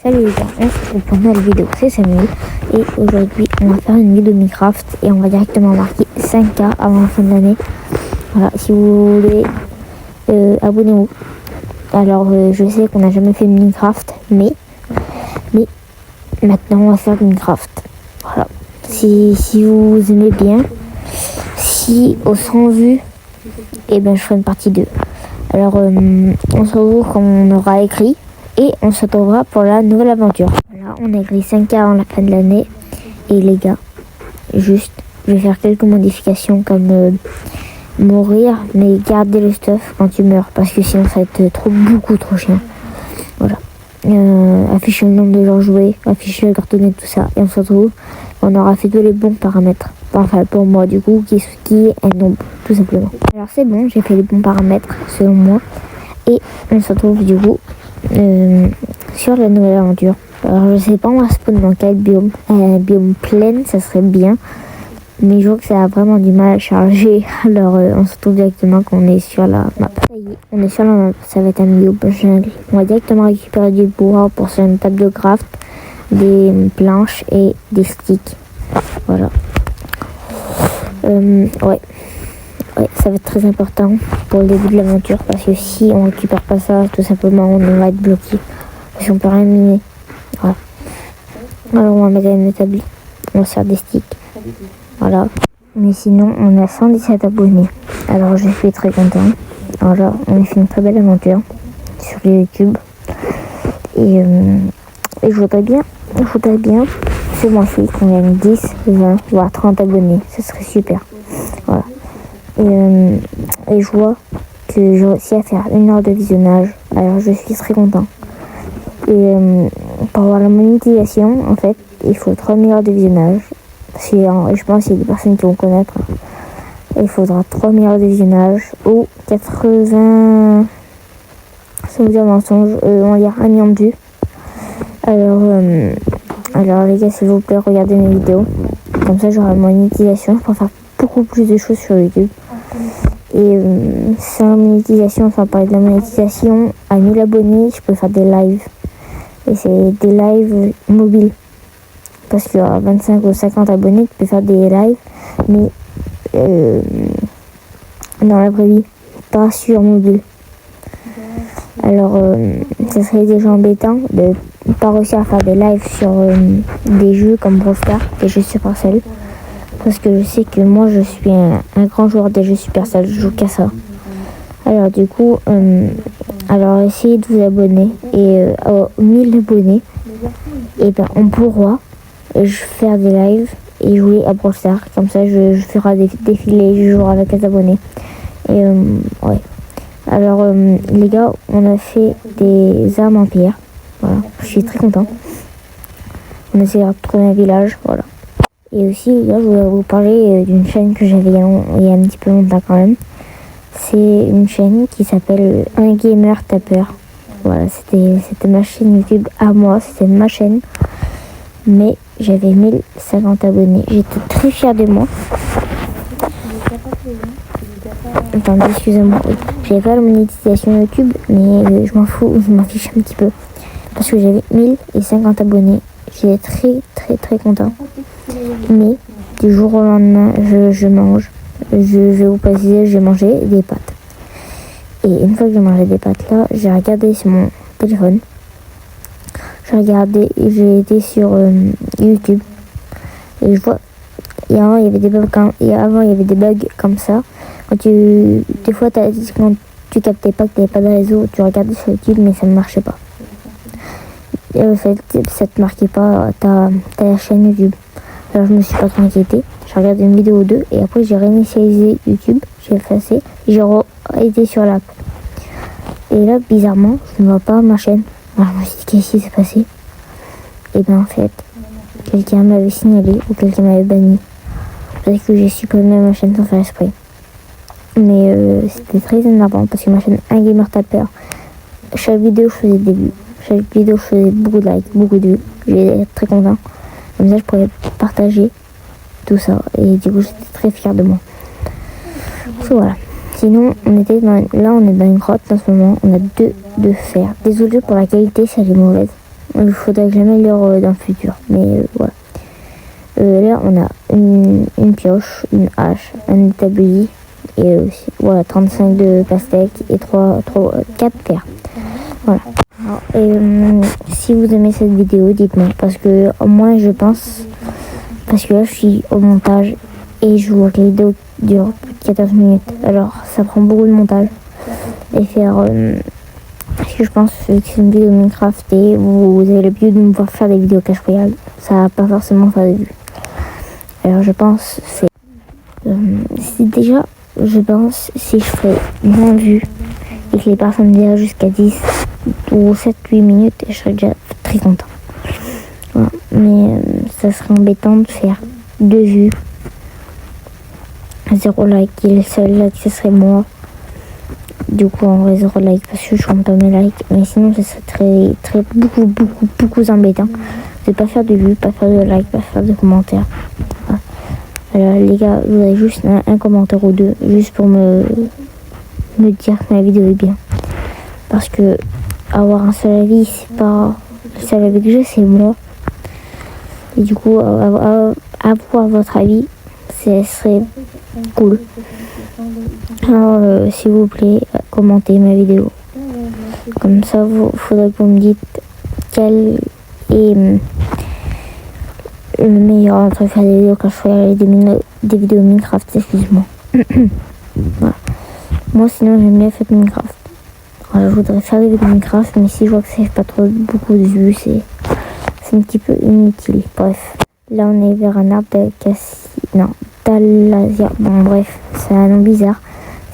Salut les gars, on se retrouve pour une nouvelle vidéo, c'est Samuel. Et aujourd'hui on va faire une vidéo Minecraft et on va directement marquer 5K avant la fin de l'année. Voilà, si vous voulez, abonnez-vous. Alors je sais qu'on n'a jamais fait Minecraft, mais maintenant on va faire Minecraft. Voilà, si vous aimez bien, si au 100 vues, et ben je ferai une partie 2. Alors on se retrouve quand on aura écrit. Et on se retrouvera pour la nouvelle aventure. Voilà, on a écrit 5K avant la fin de l'année. Et les gars, juste, je vais faire quelques modifications comme mourir, mais garder le stuff quand tu meurs. Parce que sinon ça va être beaucoup trop chiant. Voilà. Afficher le nombre de jours joués, afficher le cartonnet, tout ça. Et on se retrouve, on aura fait tous les bons paramètres. Enfin pour moi du coup, qui est un nombre, tout simplement. Alors c'est bon, j'ai fait les bons paramètres selon moi. Et on se retrouve du coup sur la nouvelle aventure. Alors je sais pas on va spawn dans quel biome. Biome plein, ça serait bien. Mais je vois que ça a vraiment du mal à charger. Alors on se retrouve directement quand on est sur la map. Ça y est, on est sur la map. Ça va être un biome jungle. On va directement récupérer du bois pour faire une table de craft, des planches et des sticks. Voilà. Ouais, ça va être très important pour le début de l'aventure parce que si on récupère pas ça, tout simplement, on va être bloqué. Parce qu'on peut rien miner. Voilà. Alors on va mettre un établi. On va se faire des sticks. Voilà. Mais sinon, on a 117 abonnés. Alors je suis très content. Alors on a fait une très belle aventure sur YouTube. Et je voudrais bien, ce mois-ci qu'on gagne 10, 20, voire 30 abonnés. Ce serait super. Voilà. Et je vois que j'ai réussi à faire 1 heure de visionnage. Alors je suis très content. Et pour avoir la monétisation, en fait, il faut 3000 heures de visionnage. Parce que je pense qu'il y a des personnes qui vont connaître. Il faudra 3000 heures de visionnage ou 80... sans vous dire mensonge, on va dire 1 million de vues. Alors les gars, s'il vous plaît, regardez mes vidéos. Comme ça, j'aurai la monétisation pour faire beaucoup plus de choses sur YouTube. Et sans la monétisation, enfin parler de la monétisation, à 1000 abonnés, je peux faire des lives. Et c'est des lives mobiles. Parce qu'à 25 ou 50 abonnés, tu peux faire des lives, mais dans la vraie vie, pas sur mobile. Alors, ça serait déjà embêtant de pas réussir à faire des lives sur des jeux comme Brawl Stars, des jeux Supercell. Parce que je sais que moi je suis un grand joueur des jeux Supercell, je joue qu'à ça. Alors du coup, essayez de vous abonner et aux 1000 abonnés, et ben on pourra faire des lives et jouer à Brawl Stars. Comme ça je ferai des défilés, je jouerai avec les abonnés. Et ouais. Alors les gars, on a fait des armes en pierre. Voilà, je suis très content. On a essayé de trouver un village, voilà. Et aussi, là, je voulais vous parler d'une chaîne que j'avais il y a un petit peu longtemps quand même. C'est une chaîne qui s'appelle Un Gamer Tapeur. Voilà, c'était ma chaîne YouTube à moi, c'était ma chaîne. Mais j'avais 1050 abonnés. J'étais très fière de moi. Attendez, excusez-moi. J'avais pas la monétisation YouTube, mais je m'en fous, je m'en fiche un petit peu. Parce que j'avais 1050 abonnés. J'étais très très très content. Mais du jour au lendemain, je mange. Je vais vous préciser, j'ai mangé des pâtes. Et une fois que j'ai mangé des pâtes là, j'ai regardé sur mon téléphone. J'ai été sur YouTube. Et je vois, avant il y avait des bugs comme ça. Des fois, quand tu captais pas que tu n'avais pas de réseau, tu regardais sur YouTube, mais ça ne marchait pas. Et en fait, ça te marquait pas ta chaîne YouTube. Alors je me suis pas trop inquiétée. J'ai regardé une vidéo ou deux et après j'ai réinitialisé YouTube, j'ai effacé, j'ai été sur l'app. Et là, bizarrement, je ne vois pas ma chaîne. Alors je me suis dit, qu'est-ce qui s'est passé? Et bien en fait, quelqu'un m'avait signalé ou quelqu'un m'avait banni. Peut-être que j'ai supprimé ma chaîne sans faire exprès. Mais c'était très énervant parce que ma chaîne Un Gamer Tapeur, chaque vidéo je faisais des vues. Chaque vidéo je faisais beaucoup de likes, beaucoup de vues. J'étais très content. Comme ça je pourrais partager tout ça. Et du coup j'étais très fière de moi. Donc, voilà. Sinon on est dans une grotte en ce moment. On a deux de fer. Désolé pour la qualité, ça est mauvaise. Il faudrait que j'améliore dans le futur. Mais voilà. Là, on a une pioche, une hache, un établi et aussi, voilà, 35 de pastèque et 4 paires. Voilà. Alors, si vous aimez cette vidéo, dites-moi. Parce que moi, je pense... Parce que là, je suis au montage et je vois que les vidéos durent plus de 14 minutes. Alors, ça prend beaucoup de montage. Et faire... parce que je pense que c'est une vidéo de Minecraft et vous avez l'habitude de me voir faire des vidéos Clash Royale. Ça va pas forcément faire de vues. Alors, je pense c'est déjà... Je pense si je ferais moins vues et que les personnes verraient jusqu'à 10 ou 7-8 minutes, je serais déjà très content. Voilà. Mais ça serait embêtant de faire 2 vues, 0 like, et le seul like ce serait moi. Du coup en vrai 0 like parce que je compte pas mes likes. Mais sinon ça serait beaucoup embêtant de pas faire de vues, pas faire de like, pas faire de commentaires. Voilà. Alors les gars, je voudrais juste un commentaire ou deux, juste pour me dire que ma vidéo est bien. Parce que avoir un seul avis, c'est pas le seul avis que j'ai, c'est moi. Et du coup, avoir votre avis, ce serait cool. Alors, s'il vous plaît, commentez ma vidéo. Comme ça, il faudrait que vous me dites quel est le meilleur entre faire des vidéos quand je ferai des vidéos Minecraft, excuse-moi. Voilà. Moi, sinon, j'aime bien faire Minecraft. Alors, je voudrais faire des vidéos Minecraft, mais si je vois que ça fait pas trop beaucoup de vues, c'est un petit peu inutile. Bref. Là, on est vers un arbre d'Alasia. Bon, bref, c'est un nom bizarre.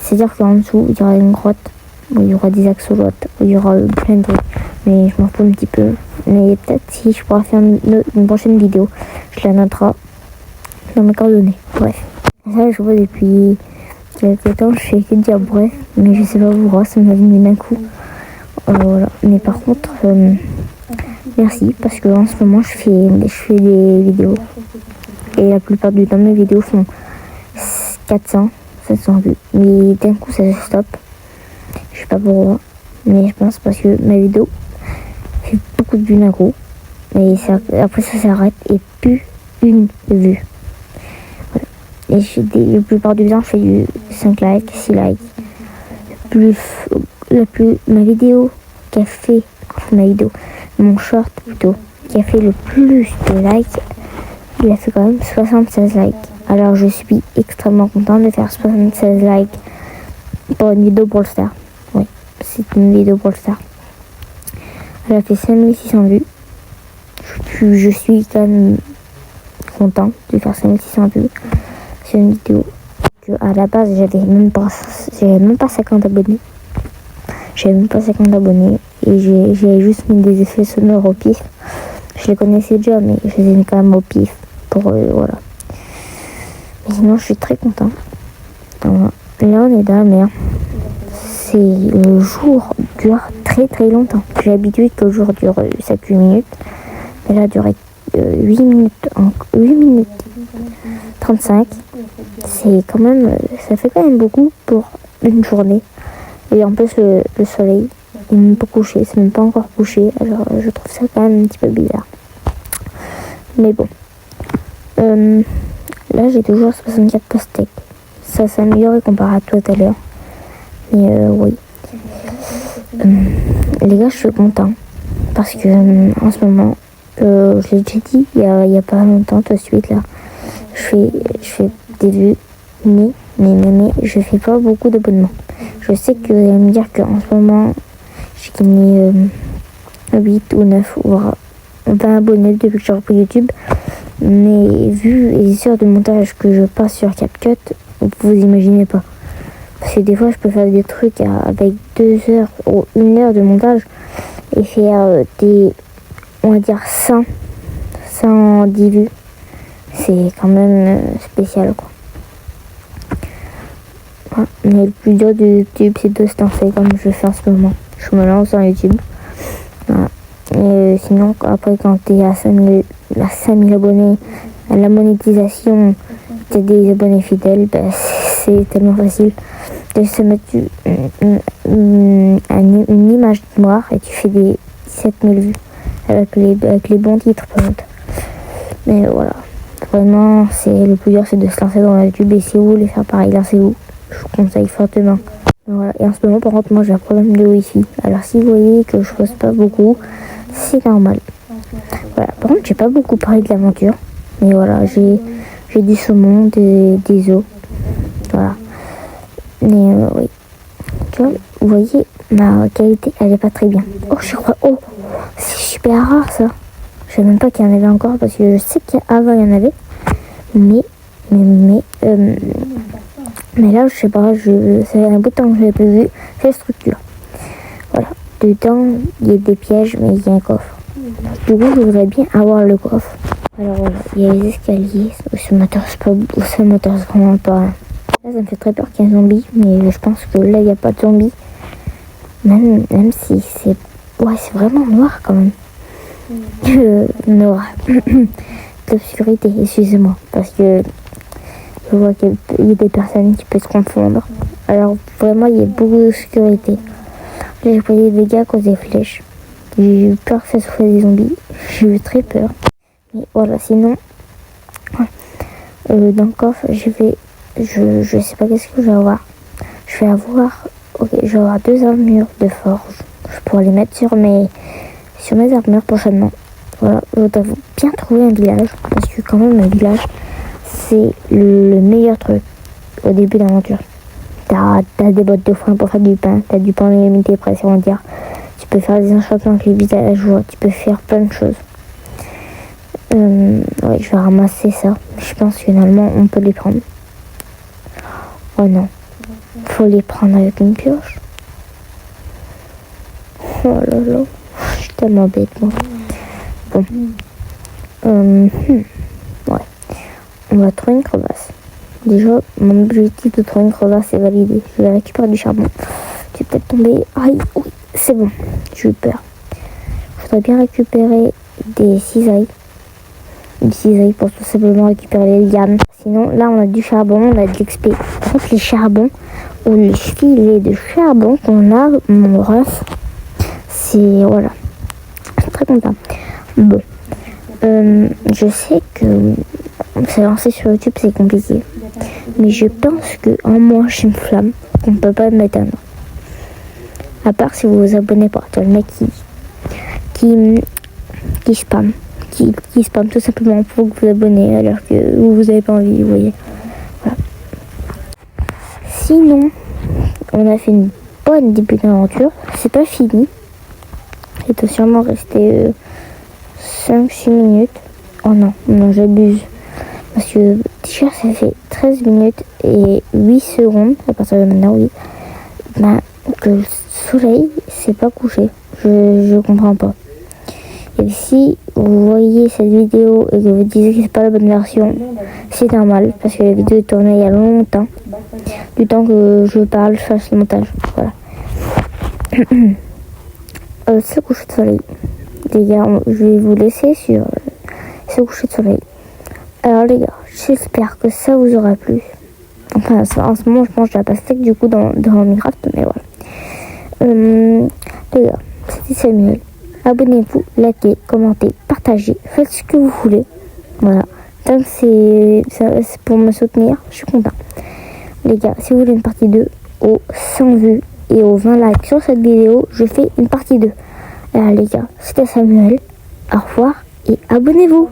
C'est-à-dire qu'en dessous, il y aura une grotte, où il y aura des axolotes, où il y aura plein de trucs. Mais je m'en fous un petit peu. Mais peut-être si je pourrais faire une prochaine vidéo, je la noterai dans mes coordonnées. Bref. Ça, je vois depuis quelques temps, je fais que dire bref, mais je sais pas pourquoi, ça m'a venu d'un coup. Voilà. Mais par contre, merci, parce que en ce moment, je fais des vidéos. Et la plupart du temps, mes vidéos font 400, 700 vues. Mais d'un coup, ça se stoppe. Je sais pas pourquoi. Mais je pense parce que ma vidéo fait beaucoup de vues d'un coup. Et après, ça s'arrête et plus une vue. Voilà. Et la plupart du temps, je fais du 5 likes, 6 likes. Ma vidéo qui a fait, mon short plutôt, qui a fait le plus de likes, il a fait quand même 76 likes. Alors je suis extrêmement contente de faire 76 likes pour une vidéo Brawl Stars. Oui, c'est une vidéo Brawl Stars. Elle a fait 5600 vues. Je suis quand même content de faire 5600 vues sur une vidéo. À la base, j'avais même pas 50 abonnés. Et j'ai juste mis des effets sonores au pif. Je les connaissais déjà, mais je les ai mis quand même au pif. Voilà. Mais sinon, je suis très content. Voilà. Là, on est dans la mer. Le jour dure très longtemps. J'ai l'habitude que le jour dure 7-8 minutes. Mais là, durait 8 minutes 35. C'est quand même, ça fait quand même beaucoup pour une journée. Et en plus, le soleil est même pas couché. C'est même pas encore couché. Alors, je trouve ça quand même un petit peu bizarre. Mais bon. Là, j'ai toujours 64 pastèques. Ça s'est amélioré comparé à tout à l'heure. Mais oui. Les gars, je suis content. Parce que en ce moment, je l'ai déjà dit il y a pas longtemps, tout de suite là. Je fais des vues, mais je fais pas beaucoup d'abonnements. Je sais que vous allez me dire qu'en ce moment, j'ai gagné 8 ou 9 ou 20 abonnés depuis que j'ai repris YouTube. Mais vu les heures de montage que je passe sur CapCut, vous imaginez pas. Parce que des fois, je peux faire des trucs avec 2 heures ou 1 heure de montage et faire on va dire 110 vues. C'est quand même spécial, quoi. Ouais, mais le plus dur de YouTube, c'est de se lancer comme je fais en ce moment. Je me lance sur YouTube. Voilà. Et sinon, après, quand tu es à 5000 abonnés, à la monétisation, tu as des abonnés fidèles, c'est tellement facile. De se mettre une image noire et tu fais des 7000 vues. avec les bons titres par contre. Mais voilà, vraiment, le plus dur c'est de se lancer dans YouTube, et si vous voulez faire pareil, lancez-vous. Je vous conseille fortement. Voilà. Et en ce moment, par contre, moi j'ai un problème de Wi-Fi. Alors si vous voyez que je poste pas beaucoup, c'est normal. Voilà. Par contre, j'ai pas beaucoup parlé de l'aventure. Mais voilà, j'ai du saumon, des os. Voilà. Mais oui. Tu vois, vous voyez, ma qualité, elle est pas très bien. Oh, je crois. Oh, c'est super rare ça. Je sais même pas qu'il y en avait encore, parce que je sais qu'avant il y en avait. Mais là, je sais pas, ça fait un bout de temps que je l'ai pas vu. Cette structure. Voilà. Dedans, il y a des pièges, mais il y a un coffre. Du coup, je voudrais bien avoir le coffre. Alors voilà, il y a les escaliers. Ça m'intéresse vraiment pas. Là, ça me fait très peur qu'il y ait un zombie, mais je pense que là, il n'y a pas de zombie. Même si c'est... Ouais, c'est vraiment noir quand même. Noir. D'obscurité, excusez-moi. Parce que je vois qu'il y a des personnes qui peuvent se confondre. Alors vraiment, il y a beaucoup d'obscurité. Là, j'ai pris des dégâts à cause des flèches. J'ai eu peur que ça soit des zombies. J'ai eu très peur. Mais voilà, sinon, dans le coffre, je sais pas qu'est-ce que je vais avoir. Je vais avoir 2 armures de forge. Je pourrais les mettre sur mes armures prochainement. Voilà, je dois bien trouver un village. Parce que quand même, un village, c'est le meilleur truc au début d'aventure. T'as des bottes de foin pour faire du pain. T'as du pain illimité presque, on va dire. Tu peux faire des enchantements avec les villageois. Tu peux faire plein de choses. Ouais, je vais ramasser ça. Je pense que finalement, on peut les prendre. Oh non. Faut les prendre avec une pioche. Oh là là. Je suis tellement bête, moi. Bon. Ouais. On va trouver une crevasse. Déjà, mon objectif de trouver une crevasse est validé. Je vais récupérer du charbon. Je vais peut-être tomber. Aïe, oui, c'est bon. J'ai eu peur. Je voudrais bien récupérer des cisailles. Des cisailles pour tout simplement récupérer les lianes. Sinon, là, on a du charbon, on a de l'XP. Par contre, les charbons, ou les filets de charbon qu'on a, mon ref, c'est... Voilà. Je suis très content. Bon. Je sais que se lancer sur YouTube, c'est compliqué. Mais je pense qu'en moi, je suis une flamme qu'on ne peut pas m'éteindre. À part si vous vous abonnez pas. Tu vois, le mec qui spam. Qui spam tout simplement pour que vous abonnez alors que vous n'avez pas envie, vous voyez. Voilà. Sinon, on a fait une bonne début d'aventure. C'est pas fini. Il doit sûrement rester 5-6 minutes. Oh non, j'abuse. Parce que déjà ça fait 13 minutes et 8 secondes, à partir de maintenant, oui. Que le soleil s'est pas couché. Je comprends pas. Et si vous voyez cette vidéo et que vous disiez que c'est pas la bonne version, c'est normal. Parce que la vidéo est tournée il y a longtemps. Du temps que je parle, je fasse le montage. Voilà. C'est le coucher de soleil. Les gars, je vais vous laisser sur ce coucher de soleil. Alors les gars, j'espère que ça vous aura plu. Enfin, en ce moment, je mange de la pastèque du coup dans Minecraft, mais voilà. Les gars, c'était Samuel. Abonnez-vous, likez, commentez, partagez, faites ce que vous voulez. Voilà. Tant que c'est pour me soutenir, je suis content. Les gars, si vous voulez une partie 2, aux 100 vues et aux 20 likes sur cette vidéo, je fais une partie 2. Alors les gars, c'était Samuel. Au revoir et abonnez-vous.